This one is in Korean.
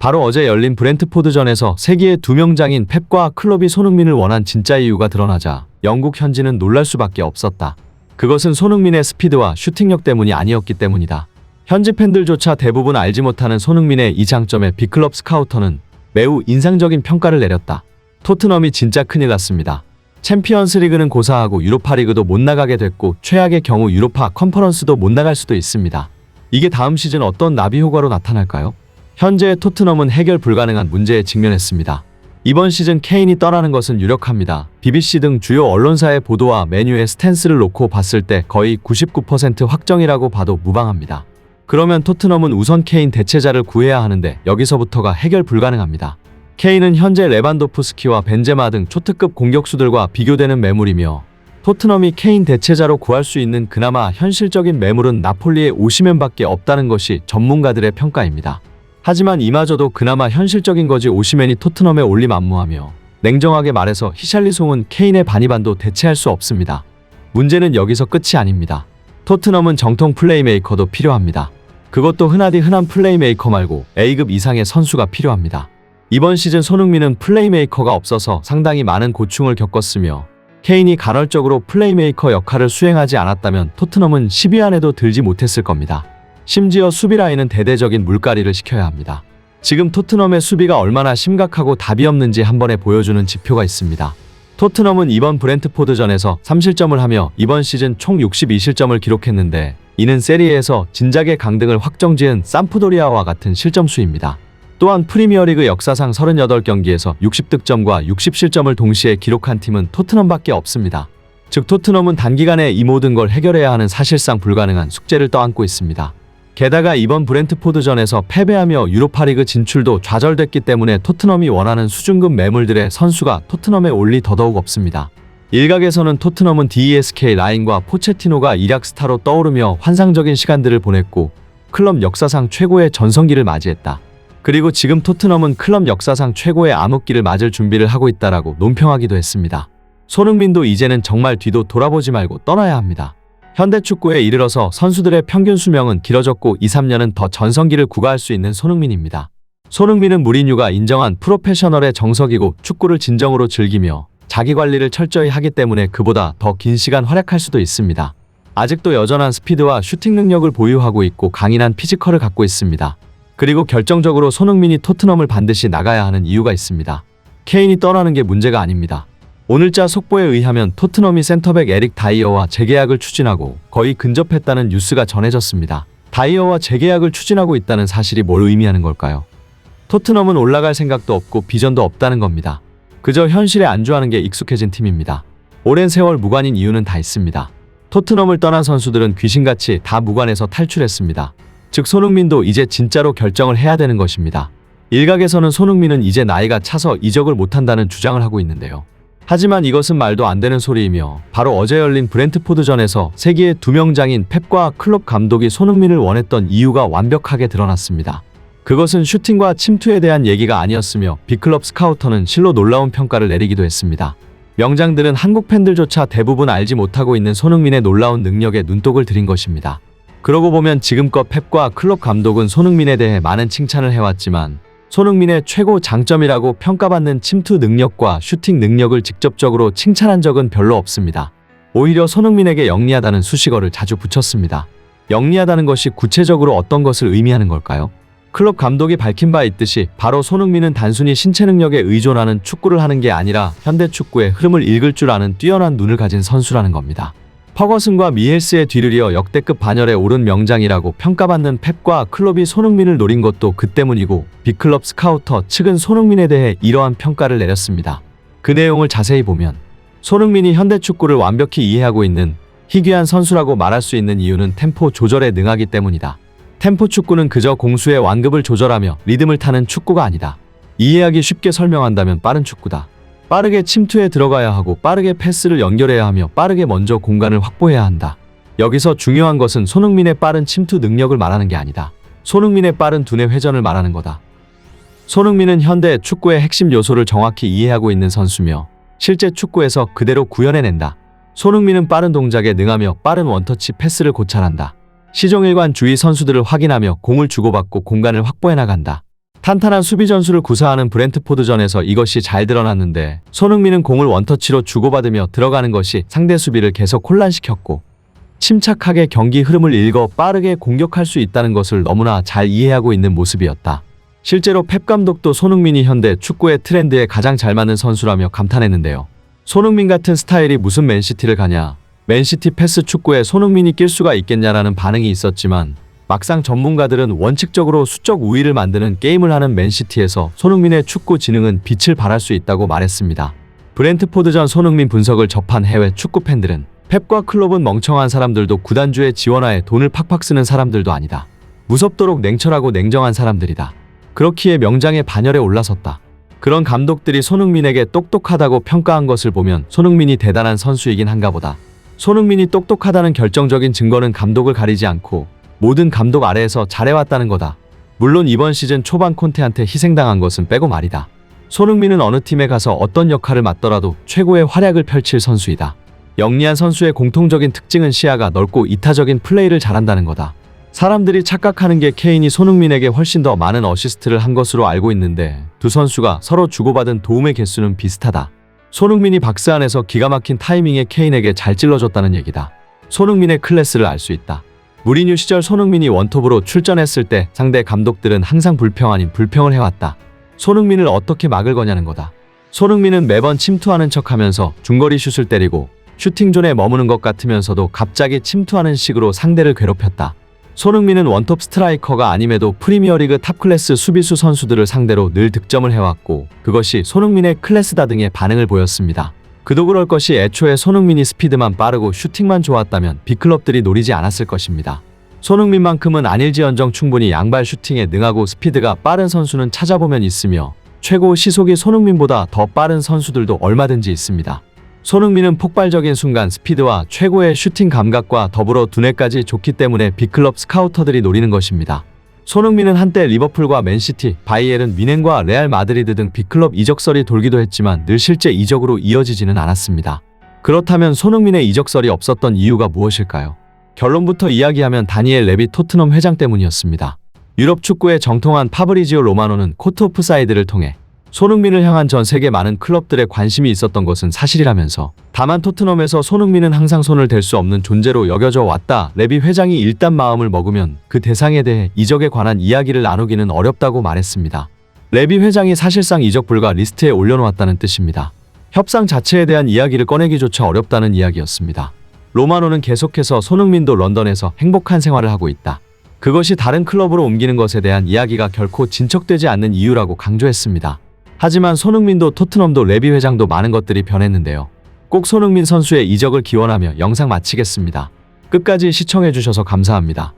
바로 어제 열린 브렌트포드전에서 세기의 두 명장인 펩과 클롭이 손흥민을 원한 진짜 이유가 드러나자 영국 현지는 놀랄 수밖에 없었다. 그것은 손흥민의 스피드와 슈팅력 때문이 아니었기 때문이다. 현지 팬들조차 대부분 알지 못하는 손흥민의 이 장점에 빅클럽 스카우터는 매우 인상적인 평가를 내렸다. 토트넘이 진짜 큰일 났습니다. 챔피언스 리그는 고사하고 유로파 리그도 못 나가게 됐고 최악의 경우 유로파 컨퍼런스도 못 나갈 수도 있습니다. 이게 다음 시즌 어떤 나비 효과로 나타날까요? 현재의 토트넘은 해결 불가능한 문제에 직면했습니다. 이번 시즌 케인이 떠나는 것은 유력합니다. BBC 등 주요 언론사의 보도와 메뉴의 스탠스를 놓고 봤을 때 거의 99% 확정이라고 봐도 무방합니다. 그러면 토트넘은 우선 케인 대체자를 구해야 하는데 여기서부터가 해결 불가능합니다. 케인은 현재 레반도프스키와 벤제마 등 초특급 공격수들과 비교되는 매물이며 토트넘이 케인 대체자로 구할 수 있는 그나마 현실적인 매물은 나폴리의 오시멘밖에 없다는 것이 전문가들의 평가입니다. 하지만 이마저도 그나마 현실적인 거지 오시멘이 토트넘에 올림안무하며 냉정하게 말해서 히샬리송은 케인의 반이반도 대체할 수 없습니다. 문제는 여기서 끝이 아닙니다. 토트넘은 정통 플레이메이커도 필요합니다. 그것도 흔한 플레이메이커 말고 A급 이상의 선수가 필요합니다. 이번 시즌 손흥민은 플레이메이커가 없어서 상당히 많은 고충을 겪었으며 케인이 간헐적으로 플레이메이커 역할을 수행하지 않았다면 토트넘은 10위 안에도 들지 못했을 겁니다. 심지어 수비 라인은 대대적인 물갈이를 시켜야 합니다. 지금 토트넘의 수비가 얼마나 심각하고 답이 없는지 한 번에 보여주는 지표가 있습니다. 토트넘은 이번 브렌트포드전에서 3실점을 하며 이번 시즌 총 62실점을 기록했는데 이는 세리에에서 진작의 강등을 확정지은 삼프도리아와 같은 실점수입니다. 또한 프리미어리그 역사상 38경기에서 60득점과 60실점을 동시에 기록한 팀은 토트넘밖에 없습니다. 즉 토트넘은 단기간에 이 모든 걸 해결해야 하는 사실상 불가능한 숙제를 떠안고 있습니다. 게다가 이번 브렌트포드전에서 패배하며 유로파리그 진출도 좌절됐기 때문에 토트넘이 원하는 수준급 매물들의 선수가 토트넘에 올 리 더더욱 없습니다. 일각에서는 토트넘은 DESK 라인과 포체티노가 일약 스타로 떠오르며 환상적인 시간들을 보냈고 클럽 역사상 최고의 전성기를 맞이했다. 그리고 지금 토트넘은 클럽 역사상 최고의 암흑기를 맞을 준비를 하고 있다라고 논평하기도 했습니다. 손흥민도 이제는 정말 뒤도 돌아보지 말고 떠나야 합니다. 현대축구에 이르러서 선수들의 평균 수명은 길어졌고 2-3년은 더 전성기를 구가할 수 있는 손흥민입니다. 손흥민은 무리뉴가 인정한 프로페셔널의 정석이고 축구를 진정으로 즐기며 자기관리를 철저히 하기 때문에 그보다 더 긴 시간 활약할 수도 있습니다. 아직도 여전한 스피드와 슈팅 능력을 보유하고 있고 강인한 피지컬을 갖고 있습니다. 그리고 결정적으로 손흥민이 토트넘을 반드시 나가야 하는 이유가 있습니다. 케인이 떠나는 게 문제가 아닙니다. 오늘자 속보에 의하면 토트넘이 센터백 에릭 다이어와 재계약을 추진하고 거의 근접했다는 뉴스가 전해졌습니다. 다이어와 재계약을 추진하고 있다는 사실이 뭘 의미하는 걸까요? 토트넘은 올라갈 생각도 없고 비전도 없다는 겁니다. 그저 현실에 안주하는 게 익숙해진 팀입니다. 오랜 세월 무관인 이유는 다 있습니다. 토트넘을 떠난 선수들은 귀신같이 다 무관에서 탈출했습니다. 즉 손흥민도 이제 진짜로 결정을 해야 되는 것입니다. 일각에서는 손흥민은 이제 나이가 차서 이적을 못한다는 주장을 하고 있는데요. 하지만 이것은 말도 안 되는 소리이며 바로 어제 열린 브렌트포드전에서 세기의 두 명장인 펩과 클롭 감독이 손흥민을 원했던 이유가 완벽하게 드러났습니다. 그것은 슈팅과 침투에 대한 얘기가 아니었으며 빅클럽 스카우터는 실로 놀라운 평가를 내리기도 했습니다. 명장들은 한국 팬들조차 대부분 알지 못하고 있는 손흥민의 놀라운 능력에 눈독을 들인 것입니다. 그러고 보면 지금껏 펩과 클롭 감독은 손흥민에 대해 많은 칭찬을 해왔지만 손흥민의 최고 장점이라고 평가받는 침투 능력과 슈팅 능력을 직접적으로 칭찬한 적은 별로 없습니다. 오히려 손흥민에게 영리하다는 수식어를 자주 붙였습니다. 영리하다는 것이 구체적으로 어떤 것을 의미하는 걸까요? 클럽 감독이 밝힌 바 있듯이 바로 손흥민은 단순히 신체 능력에 의존하는 축구를 하는 게 아니라 현대 축구의 흐름을 읽을 줄 아는 뛰어난 눈을 가진 선수라는 겁니다. 퍼거슨과 미헬스의 뒤를 이어 역대급 반열에 오른 명장이라고 평가받는 펩과 클롭이 손흥민을 노린 것도 그 때문이고 빅클럽 스카우터 측은 손흥민에 대해 이러한 평가를 내렸습니다. 그 내용을 자세히 보면 손흥민이 현대 축구를 완벽히 이해하고 있는 희귀한 선수라고 말할 수 있는 이유는 템포 조절에 능하기 때문이다. 템포 축구는 그저 공수의 완급을 조절하며 리듬을 타는 축구가 아니다. 이해하기 쉽게 설명한다면 빠른 축구다. 빠르게 침투에 들어가야 하고 빠르게 패스를 연결해야 하며 빠르게 먼저 공간을 확보해야 한다. 여기서 중요한 것은 손흥민의 빠른 침투 능력을 말하는 게 아니다. 손흥민의 빠른 두뇌 회전을 말하는 거다. 손흥민은 현대 축구의 핵심 요소를 정확히 이해하고 있는 선수며 실제 축구에서 그대로 구현해낸다. 손흥민은 빠른 동작에 능하며 빠른 원터치 패스를 고찰한다. 시종일관주의 선수들을 확인하며 공을 주고받고 공간을 확보해 나간다. 탄탄한 수비 전술을 구사하는 브렌트포드전에서 이것이 잘 드러났는데 손흥민은 공을 원터치로 주고받으며 들어가는 것이 상대 수비를 계속 혼란시켰고 침착하게 경기 흐름을 읽어 빠르게 공격할 수 있다는 것을 너무나 잘 이해하고 있는 모습이었다. 실제로 펩 감독도 손흥민이 현대 축구의 트렌드에 가장 잘 맞는 선수라며 감탄했는데요. 손흥민 같은 스타일이 무슨 맨시티를 가냐, 맨시티 패스 축구에 손흥민이 낄 수가 있겠냐라는 반응이 있었지만 막상 전문가들은 원칙적으로 수적 우위를 만드는 게임을 하는 맨시티에서 손흥민의 축구 지능은 빛을 발할 수 있다고 말했습니다. 브렌트포드전 손흥민 분석을 접한 해외 축구 팬들은 펩과 클롭은 멍청한 사람들도 구단주의 지원화에 돈을 팍팍 쓰는 사람들도 아니다. 무섭도록 냉철하고 냉정한 사람들이다. 그렇기에 명장의 반열에 올라섰다. 그런 감독들이 손흥민에게 똑똑하다고 평가한 것을 보면 손흥민이 대단한 선수이긴 한가 보다. 손흥민이 똑똑하다는 결정적인 증거는 감독을 가리지 않고 모든 감독 아래에서 잘해왔다는 거다. 물론 이번 시즌 초반 콘테한테 희생당한 것은 빼고 말이다. 손흥민은 어느 팀에 가서 어떤 역할을 맡더라도 최고의 활약을 펼칠 선수이다. 영리한 선수의 공통적인 특징은 시야가 넓고 이타적인 플레이를 잘한다는 거다. 사람들이 착각하는 게 케인이 손흥민에게 훨씬 더 많은 어시스트를 한 것으로 알고 있는데 두 선수가 서로 주고받은 도움의 개수는 비슷하다. 손흥민이 박스 안에서 기가 막힌 타이밍에 케인에게 잘 찔러줬다는 얘기다. 손흥민의 클래스를 알 수 있다. 무리뉴 시절 손흥민이 원톱으로 출전했을 때 상대 감독들은 항상 불평 아닌 불평을 해왔다. 손흥민을 어떻게 막을 거냐는 거다. 손흥민은 매번 침투하는 척하면서 중거리 슛을 때리고 슈팅존에 머무는 것 같으면서도 갑자기 침투하는 식으로 상대를 괴롭혔다. 손흥민은 원톱 스트라이커가 아님에도 프리미어리그 탑클래스 수비수 선수들을 상대로 늘 득점을 해왔고 그것이 손흥민의 클래스다 등의 반응을 보였습니다. 그도 그럴 것이 애초에 손흥민이 스피드만 빠르고 슈팅만 좋았다면 빅클럽들이 노리지 않았을 것입니다. 손흥민만큼은 아닐지언정 충분히 양발 슈팅에 능하고 스피드가 빠른 선수는 찾아보면 있으며 최고 시속이 손흥민보다 더 빠른 선수들도 얼마든지 있습니다. 손흥민은 폭발적인 순간 스피드와 최고의 슈팅 감각과 더불어 두뇌까지 좋기 때문에 빅클럽 스카우터들이 노리는 것입니다. 손흥민은 한때 리버풀과 맨시티, 바이에른 뮌헨과 레알 마드리드 등 빅클럽 이적설이 돌기도 했지만 늘 실제 이적으로 이어지지는 않았습니다. 그렇다면 손흥민의 이적설이 없었던 이유가 무엇일까요? 결론부터 이야기하면 다니엘 레비 토트넘 회장 때문이었습니다. 유럽 축구의 정통한 파브리지오 로마노는 코트 오프사이드를 통해 손흥민을 향한 전 세계 많은 클럽들의 관심이 있었던 것은 사실이라면서 다만 토트넘에서 손흥민은 항상 손을 댈 수 없는 존재로 여겨져 왔다. 레비 회장이 일단 마음을 먹으면 그 대상에 대해 이적에 관한 이야기를 나누기는 어렵다고 말했습니다. 레비 회장이 사실상 이적 불가 리스트에 올려놓았다는 뜻입니다. 협상 자체에 대한 이야기를 꺼내기조차 어렵다는 이야기였습니다. 로마노는 계속해서 손흥민도 런던에서 행복한 생활을 하고 있다. 그것이 다른 클럽으로 옮기는 것에 대한 이야기가 결코 진척되지 않는 이유라고 강조했습니다. 하지만 손흥민도 토트넘도 레비 회장도 많은 것들이 변했는데요. 꼭 손흥민 선수의 이적을 기원하며 영상 마치겠습니다. 끝까지 시청해주셔서 감사합니다.